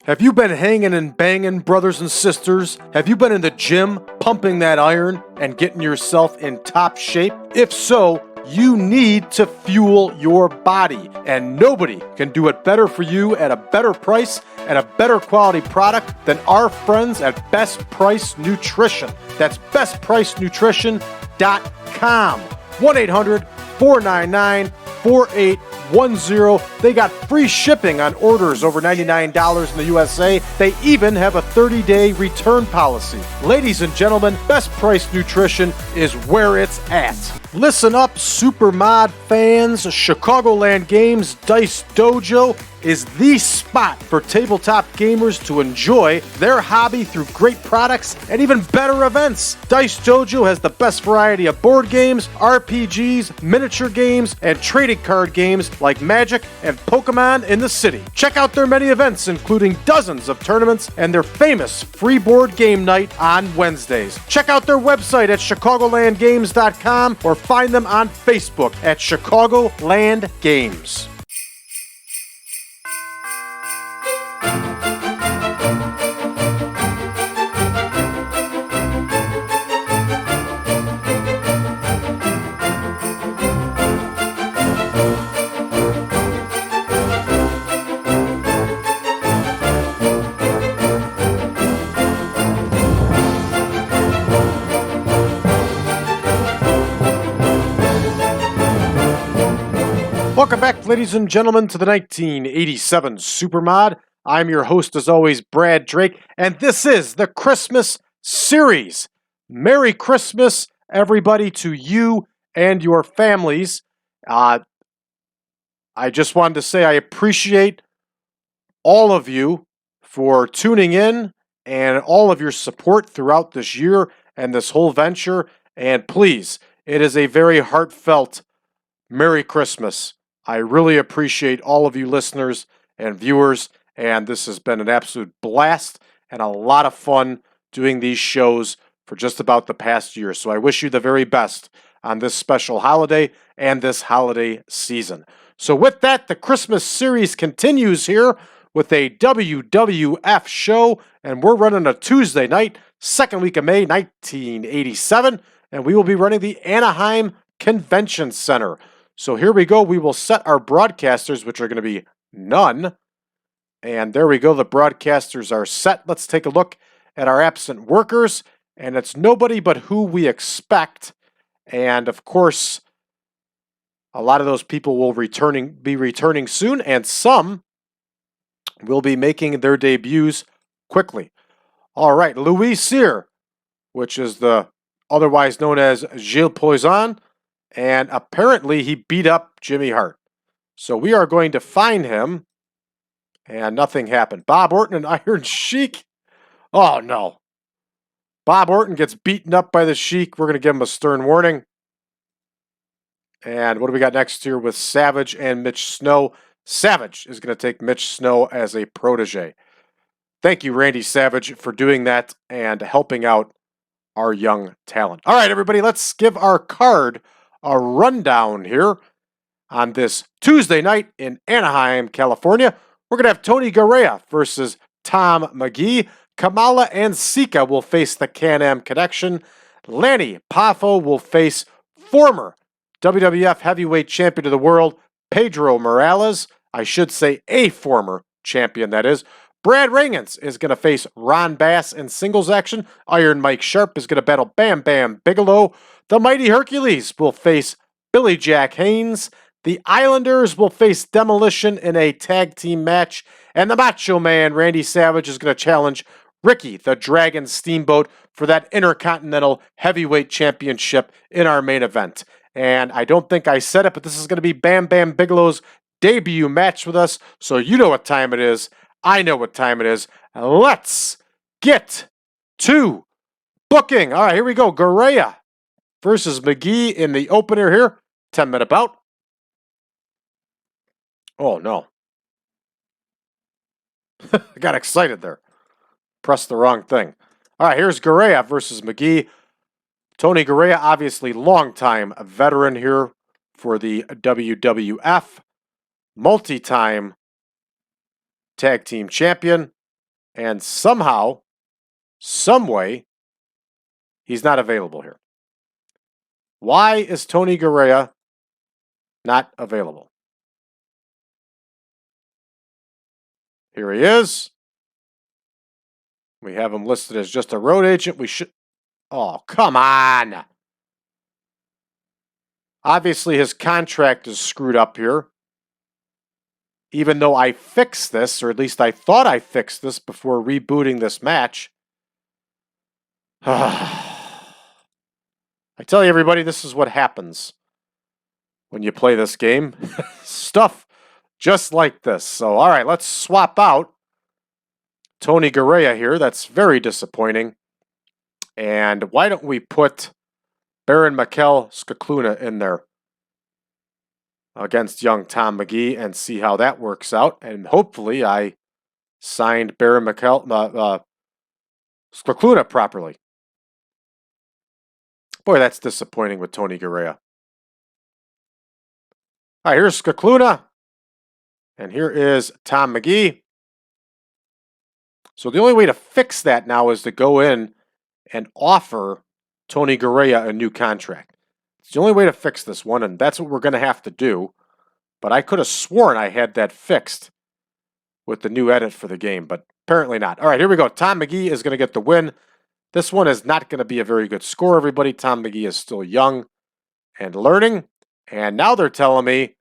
Have you been hanging and banging, brothers and sisters? Have you been in the gym, pumping that iron, and getting yourself in top shape? If so, you need to fuel your body, and nobody can do it better for you at a better price and a better quality product than our friends at Best Price Nutrition. That's bestpricenutrition.com. 1-800-499-4810. They got free shipping on orders over $99 in the USA. They even have a 30-day return policy. Ladies and gentlemen, Best Price Nutrition is where it's at. Listen up, Supermod fans. Chicagoland Games Dice Dojo is the spot for tabletop gamers to enjoy their hobby through great products and even better events. Dice Dojo has the best variety of board games, RPGs, miniature games, and trading card games like Magic and Pokemon in the city. Check out their many events, including dozens of tournaments and their famous free board game night on Wednesdays. Check out their website at chicagolandgames.com or find them on Facebook at Chicagoland Games. Welcome back, ladies and gentlemen, to the 1987 Supermod. I'm your host, as always, Brad Drake, and this is the Christmas series. Merry Christmas, everybody, to you and your families. I just wanted to say I appreciate all of you for tuning in and all of your support throughout this year and this whole venture. And please, it is a very heartfelt Merry Christmas. I really appreciate all of you listeners and viewers, and this has been an absolute blast and a lot of fun doing these shows for just about the past year. So I wish you the very best on this special holiday and this holiday season. So with that, the Christmas series continues here with a WWF show, and we're running a Tuesday night, second week of May, 1987, and we will be running the Anaheim Convention Center. So here we go. We will set our broadcasters, which are going to be none. And there we go. The broadcasters are set. Let's take a look at our absent workers. And it's nobody but who we expect. And of course, a lot of those people will be returning soon. And some will be making their debuts quickly. All right. Louis Cyr, which is the otherwise known as Gilles Poison. And apparently he beat up Jimmy Hart. So we are going to find him. And nothing happened. Bob Orton and Iron Sheik. Oh, no. Bob Orton gets beaten up by the Sheik. We're going to give him a stern warning. And what do we got next here with Savage and Mitch Snow? Savage is going to take Mitch Snow as a protege. Thank you, Randy Savage, for doing that and helping out our young talent. All right, everybody, let's give our card a rundown here on this Tuesday night in Anaheim, California. We're going to have Tony Garea versus Tom Magee. Kamala and Sika will face the Can-Am Connection. Lanny Poffo will face former WWF Heavyweight Champion of the World, Pedro Morales. I should say a former champion, that is. Brad Rheingans is going to face Ron Bass in singles action. Iron Mike Sharpe is going to battle Bam Bam Bigelow. The Mighty Hercules will face Billy Jack Haynes. The Islanders will face Demolition in a tag team match. And the Macho Man, Randy Savage, is going to challenge Ricky the Dragon Steamboat for that Intercontinental Heavyweight Championship in our main event. And I don't think I said it, but this is going to be Bam Bam Bigelow's debut match with us. So you know what time it is. I know what time it is. Let's get to booking. All right, here we go. Garea versus Magee in the opener here. 10-minute bout. Oh, no. I got excited there. Pressed the wrong thing. All right, here's Garea versus Magee. Tony Garea, obviously longtime veteran here for the WWF. Multi-time tag team champion. And somehow, some way, he's not available here. Why is Tony Garea not available? Here he is. We have him listed as just a road agent. We should... Oh, come on. Obviously, his contract is screwed up here. Even though I fixed this, or at least I thought I fixed this before rebooting this match. I tell you, everybody, this is what happens when you play this game. Stuff just like this. So, all right, let's swap out Tony Garea here. That's very disappointing. And why don't we put Baron Mikel Scicluna in there against young Tom Magee and see how that works out. And hopefully I signed Baron Mikel Scicluna properly. Boy, that's disappointing with Tony Garea. All right, here's Scicluna. And here is Tom Magee. So the only way to fix that now is to go in and offer Tony Garea a new contract. It's the only way to fix this one, and that's what we're going to have to do. But I could have sworn I had that fixed with the new edit for the game, but apparently not. All right, here we go. Tom Magee is going to get the win. This one is not going to be a very good score, everybody. Tom Magee is still young and learning. And now they're telling me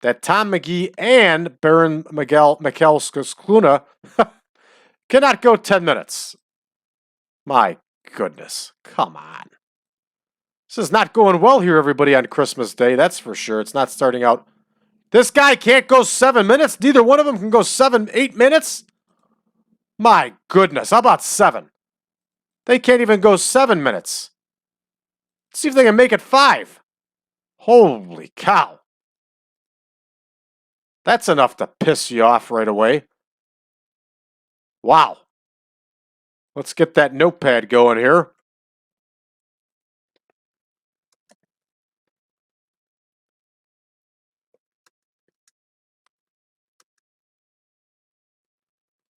that Tom Magee and Baron Mikel Scicluna cannot go 10 minutes. My goodness. Come on. This is not going well here, everybody, on Christmas Day. That's for sure. It's not starting out. This guy can't go 7 minutes. Neither one of them can go 8 minutes. My goodness. How about 7? They can't even go 7 minutes. Let's see if they can make it 5. Holy cow. That's enough to piss you off right away. Wow. Let's get that notepad going here.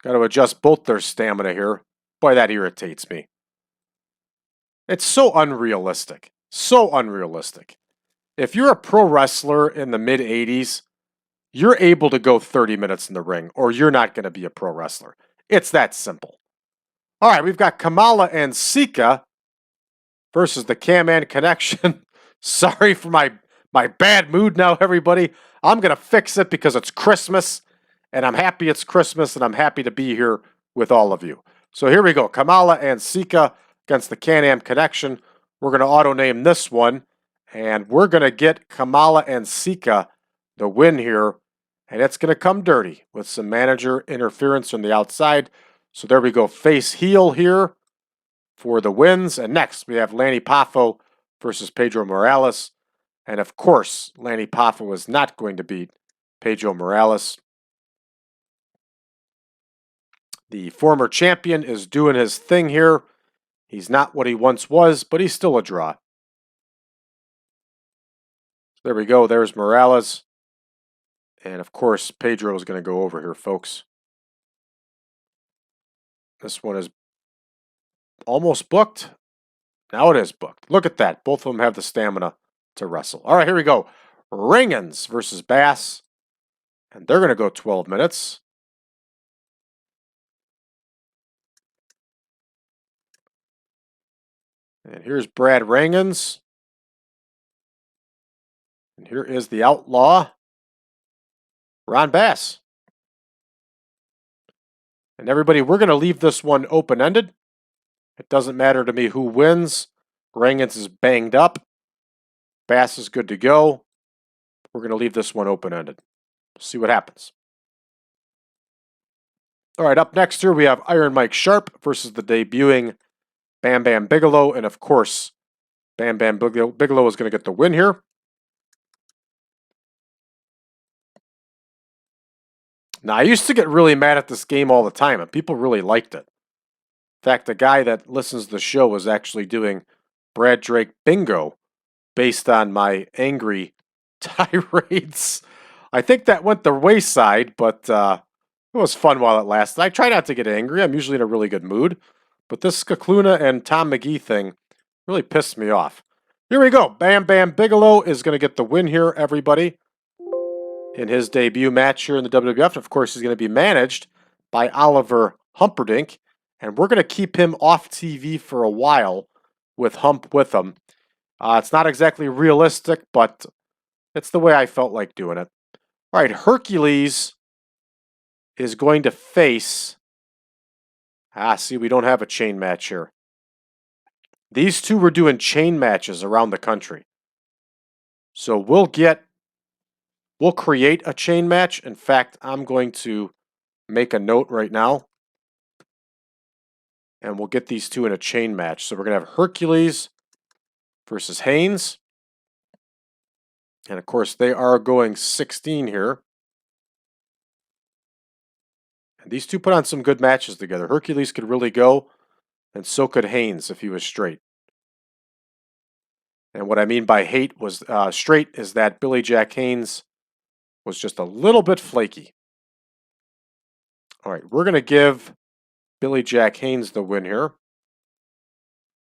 Got to adjust both their stamina here. Boy, that irritates me. It's so unrealistic. So unrealistic. If you're a pro wrestler in the mid-80s, you're able to go 30 minutes in the ring, or you're not going to be a pro wrestler. It's that simple. All right, we've got Kamala and Sika versus the Cam-Man Connection. Sorry for my bad mood now, everybody. I'm going to fix it because it's Christmas, and I'm happy it's Christmas, and I'm happy to be here with all of you. So here we go. Kamala and Sika against the Can-Am Connection. We're going to auto-name this one, and we're going to get Kamala and Sika the win here, and it's going to come dirty with some manager interference from the outside. So there we go. Face heel here for the wins. And next we have Lanny Poffo versus Pedro Morales. And of course, Lanny Poffo is not going to beat Pedro Morales. The former champion is doing his thing here. He's not what he once was, but he's still a draw. There we go. There's Morales. And of course, Pedro is going to go over here, folks. This one is almost booked. Now it is booked. Look at that. Both of them have the stamina to wrestle. All right, here we go. Rheingans versus Bass. And they're going to go 12 minutes. And here's Brad Rheingans. And here is the Outlaw, Ron Bass. And everybody, we're going to leave this one open-ended. It doesn't matter to me who wins. Rheingans is banged up. Bass is good to go. We're going to leave this one open-ended. See what happens. All right, up next here we have Iron Mike Sharpe versus the debuting Bam Bam Bigelow. And of course, Bam Bam Bigelow is going to get the win here. Now, I used to get really mad at this game all the time, and people really liked it. In fact, the guy that listens to the show was actually doing Brad Drake bingo based on my angry tirades. I think that went the wayside, but It was fun while it lasted. I try not to get angry. I'm usually in a really good mood. But this Scicluna and Tom Magee thing really pissed me off. Here we go. Bam Bam Bigelow is going to get the win here, everybody. In his debut match here in the WWF. Of course, he's going to be managed by Oliver Humperdinck. And we're going to keep him off TV for a while with Hump with him. It's not exactly realistic, but it's the way I felt like doing it. All right, Hercules is going to face... see, we don't have a chain match here. These two were doing chain matches around the country. So we'll create a chain match. In fact, I'm going to make a note right now. And we'll get these two in a chain match. So we're going to have Hercules versus Haynes. And of course, they are going 16 here. And these two put on some good matches together. Hercules could really go, and so could Haynes if he was straight. And what I mean by straight is that Billy Jack Haynes was just a little bit flaky. All right, we're going to give Billy Jack Haynes the win here.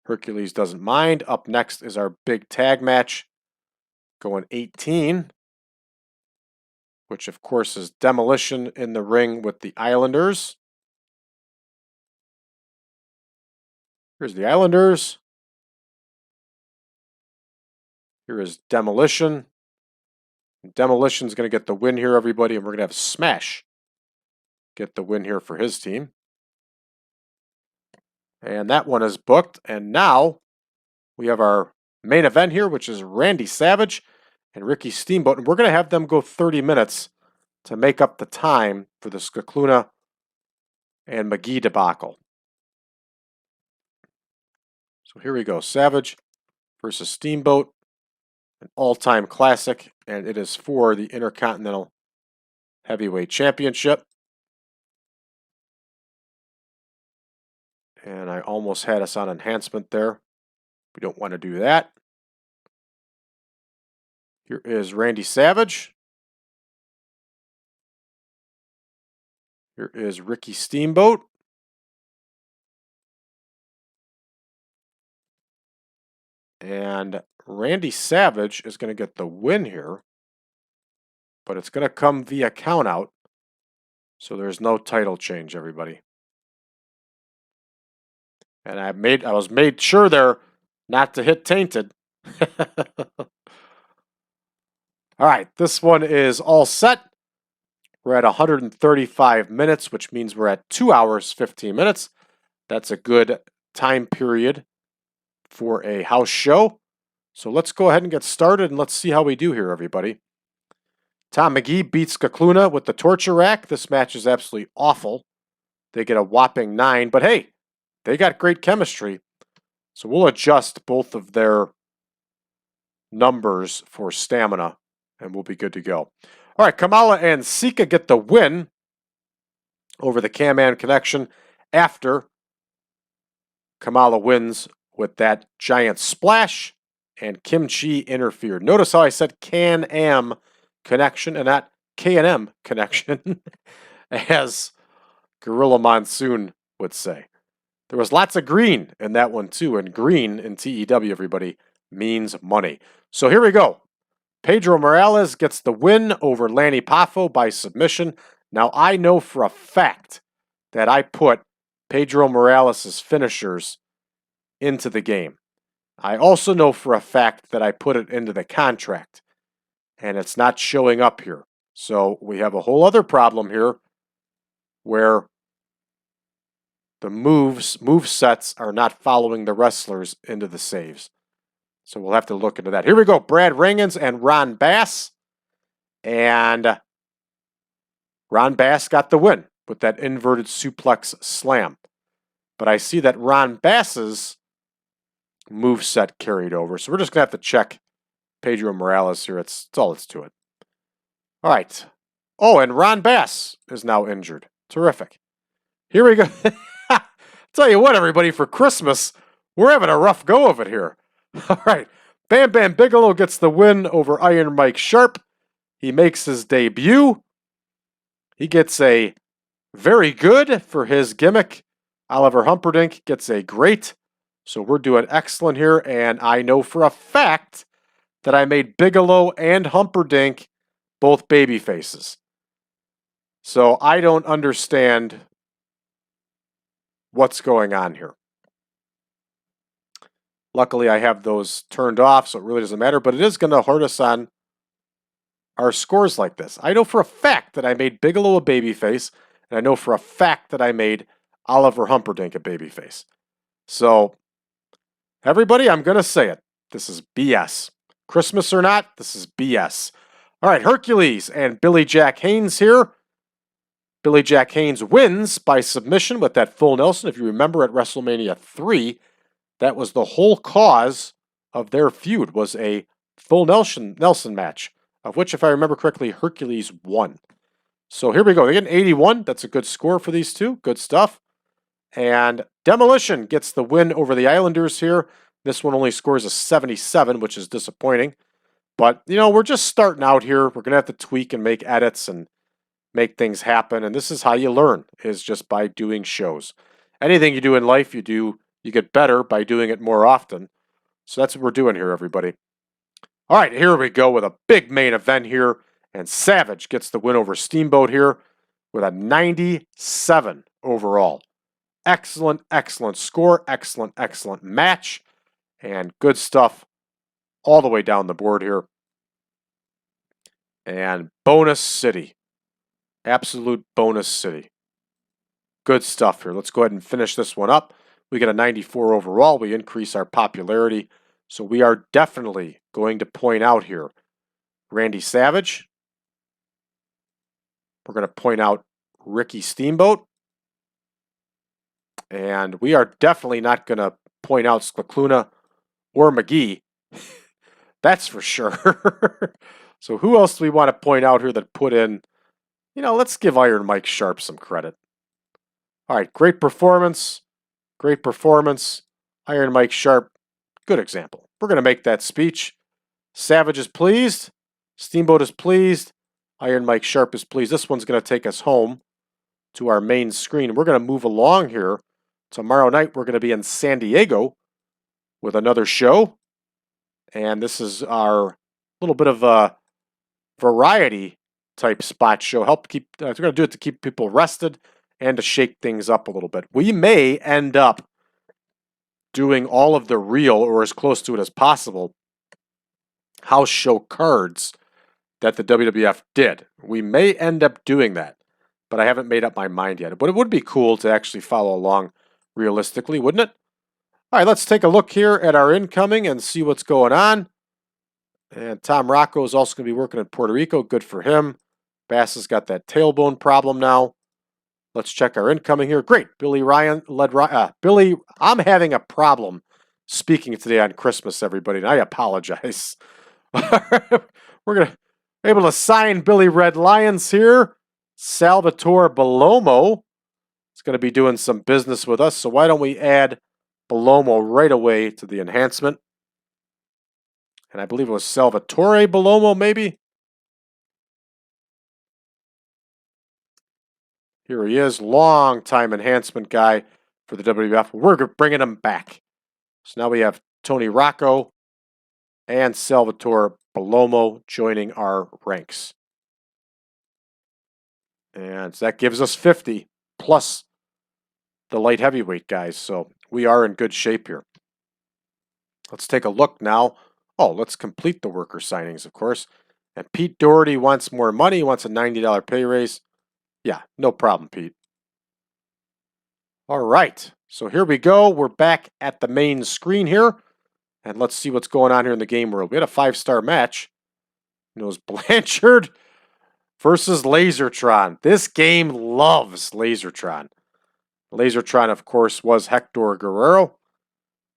Hercules doesn't mind. Up next is our big tag match, going 18, which of course is Demolition in the ring with the Islanders. Here's the Islanders. Here is Demolition. Demolition's going to get the win here, everybody, and we're going to have Smash get the win here for his team. And that one is booked. And now we have our main event here, which is Randy Savage and Ricky Steamboat. And we're going to have them go 30 minutes to make up the time for the Scicluna and Magee debacle. So here we go. Savage versus Steamboat. An all-time classic. And it is for the Intercontinental Heavyweight Championship. And I almost had us on enhancement there. We don't want to do that. Here is Randy Savage. Here is Ricky Steamboat. And Randy Savage is going to get the win here. But it's going to come via countout. So there's no title change, everybody. And I was made sure there not to hit tainted. All right, this one is all set. We're at 135 minutes, which means we're at 2 hours, 15 minutes. That's a good time period for a house show. So let's go ahead and get started, and let's see how we do here, everybody. Tom Magee beats Scicluna with the torture rack. This match is absolutely awful. They get a whopping 9, but hey, they got great chemistry. So we'll adjust both of their numbers for stamina, and we'll be good to go. All right, Kamala and Sika get the win over the Can-Man Connection after Kamala wins with that giant splash, and Kimchi interfered. Notice how I said Can-Am Connection and not K&M Connection, as Gorilla Monsoon would say. There was lots of green in that one too, and green in TEW, everybody, means money. So here we go. Pedro Morales gets the win over Lanny Poffo by submission. Now I know for a fact that I put Pedro Morales' finishers into the game. I also know for a fact that I put it into the contract, and it's not showing up here. So we have a whole other problem here where the move sets are not following the wrestlers into the saves. So we'll have to look into that. Here we go. Brad Rheingans and Ron Bass. And Ron Bass got the win with that inverted suplex slam. But I see that Ron Bass's moveset carried over. So we're just going to have to check Pedro Morales here. That's all that's to it. All right. Oh, and Ron Bass is now injured. Terrific. Here we go. Tell you what, everybody, for Christmas, we're having a rough go of it here. All right. Bam Bam Bigelow gets the win over Iron Mike Sharpe. He makes his debut. He gets a Very good for his gimmick. Oliver Humperdinck gets a great. So we're doing excellent here, and I know for a fact that I made Bigelow and Humperdinck both baby faces. So I don't understand what's going on here. Luckily, I have those turned off, so it really doesn't matter, but it is going to hurt us on our scores like this. I know for a fact that I made Bigelow a babyface, and I know for a fact that I made Oliver Humperdinck a babyface. So, everybody, I'm going to say it. This is BS. Christmas or not, this is BS. All right, Hercules and Billy Jack Haynes here. Billy Jack Haynes wins by submission with that full Nelson. If you remember at WrestleMania 3, that was the whole cause of their feud, was a full Nelson match, of which, if I remember correctly, Hercules won. So here we go. They get an 81. That's a good score for these two. Good stuff. And Demolition gets the win over the Islanders here. This one only scores a 77, which is disappointing. But, you know, we're just starting out here. We're going to have to tweak and make edits and make things happen. And this is how you learn, is just by doing shows. Anything you do in life, you get better by doing it more often. So that's what we're doing here, everybody. All right, here we go with a big main event here. And Savage gets the win over Steamboat here with a 97 overall. Excellent, excellent score. Excellent, excellent match. And good stuff all the way down the board here. And Bonus City. Absolute Bonus City. Good stuff here. Let's go ahead and finish this one up. We get a 94 overall. We increase our popularity. So we are definitely going to point out here Randy Savage. We're going to point out Ricky Steamboat. And we are definitely not going to point out Scicluna or Magee. That's for sure. So who else do we want to point out here that put in, you know, let's give Iron Mike Sharpe some credit. All right, great performance. Great performance. Iron Mike Sharpe, good example. We're going to make that speech. Savage is pleased. Steamboat is pleased. Iron Mike Sharpe is pleased. This one's going to take us home to our main screen. We're going to move along here. Tomorrow night, we're going to be in San Diego with another show. And this is our little bit of a variety type spot show. We're going to do it to keep people rested and to shake things up a little bit. We may end up doing all of the real, or as close to it as possible, house show cards that the WWF did. We may end up doing that, but I haven't made up my mind yet. But it would be cool to actually follow along realistically, wouldn't it? All right, let's take a look here at our incoming and see what's going on. And Tom Rocco is also going to be working in Puerto Rico. Good for him. Bass has got that tailbone problem now. Let's check our incoming here. Great. Billy, I'm having a problem speaking today on Christmas, everybody, and I apologize. We're going to be able to sign Billy Red Lions here. Salvatore Bellomo is going to be doing some business with us, so why don't we add Bellomo right away to the enhancement. And I believe it was Salvatore Bellomo, maybe? Here he is, long-time enhancement guy for the WWF. We're bringing him back. So now we have Tony Rocco and Salvatore Bellomo joining our ranks. And that gives us 50 plus the light heavyweight guys. So we are in good shape here. Let's take a look now. Oh, let's complete the worker signings, of course. And Pete Doherty wants more money. He wants a $90 pay raise. Yeah, no problem, Pete. All right. So here we go. We're back at the main screen here. And let's see what's going on here in the game world. We had a 5-star match. It was Blanchard versus Lasertron. This game loves Lasertron. Lasertron, of course, was Hector Guerrero.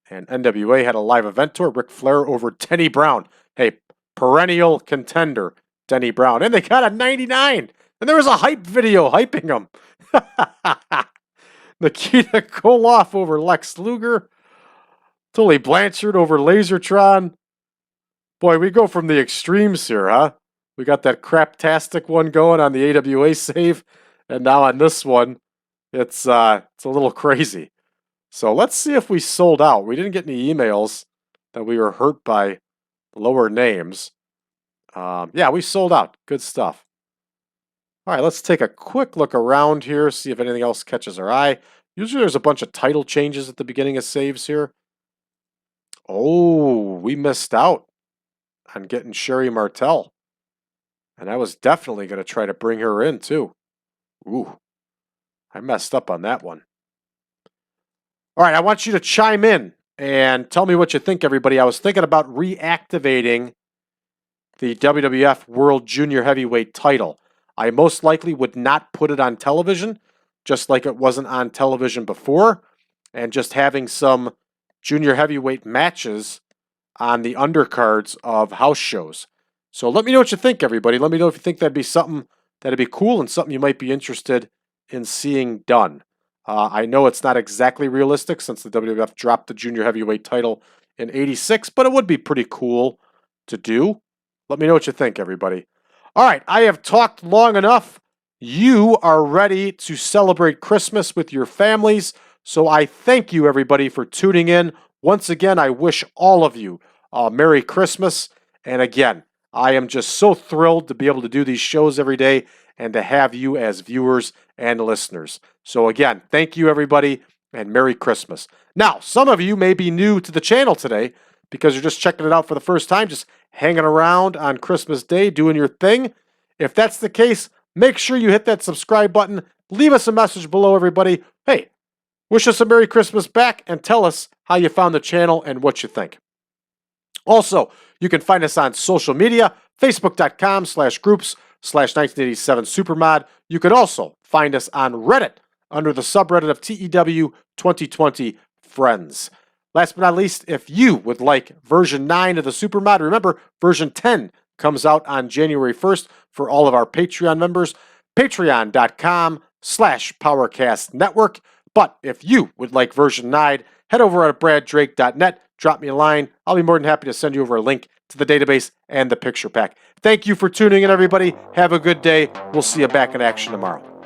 And NWA had a live event tour. Ric Flair over Denny Brown. Hey, perennial contender, Denny Brown. And they got a 99. And there was a hype video hyping him. Nikita Koloff over Lex Luger. Tully Blanchard over Lasertron. Boy, we go from the extremes here, huh? We got that craptastic one going on the AWA save. And now on this one, it's a little crazy. So let's see if we sold out. We didn't get any emails that we were hurt by lower names. Yeah, we sold out. Good stuff. All right, let's take a quick look around here, see if anything else catches our eye. Usually there's a bunch of title changes at the beginning of saves here. Oh, we missed out on getting Sherry Martel. And I was definitely going to try to bring her in, too. Ooh, I messed up on that one. All right, I want you to chime in and tell me what you think, everybody. I was thinking about reactivating the WWF World Junior Heavyweight title. I most likely would not put it on television, just like it wasn't on television before, and just having some junior heavyweight matches on the undercards of house shows. So let me know what you think, everybody. Let me know if you think that'd be something that'd be cool and something you might be interested in seeing done. I know it's not exactly realistic since the WWF dropped the junior heavyweight title in '86, but it would be pretty cool to do. Let me know what you think, everybody. All right, I have talked long enough. You are ready to celebrate Christmas with your families, so I thank you, everybody, for tuning in. Once again, I wish all of you a Merry Christmas. And again, I am just so thrilled to be able to do these shows every day and to have you as viewers and listeners. So again, thank you, everybody, and Merry Christmas. Now, some of you may be new to the channel today because you're just checking it out for the first time, just hanging around on Christmas Day, doing your thing. If that's the case, make sure you hit that subscribe button. Leave us a message below, everybody. Hey, wish us a Merry Christmas back and tell us how you found the channel and what you think. Also, you can find us on social media, facebook.com/groups/1987supermod. You can also find us on Reddit under the subreddit of TEW 2020 Friends. Last but not least, if you would like version 9 of the Supermod, remember version 10 comes out on January 1st for all of our Patreon members, patreon.com/PowerCast Network. But if you would like version 9, head over at braddrake.net, drop me a line. I'll be more than happy to send you over a link to the database and the picture pack. Thank you for tuning in, everybody. Have a good day. We'll see you back in action tomorrow.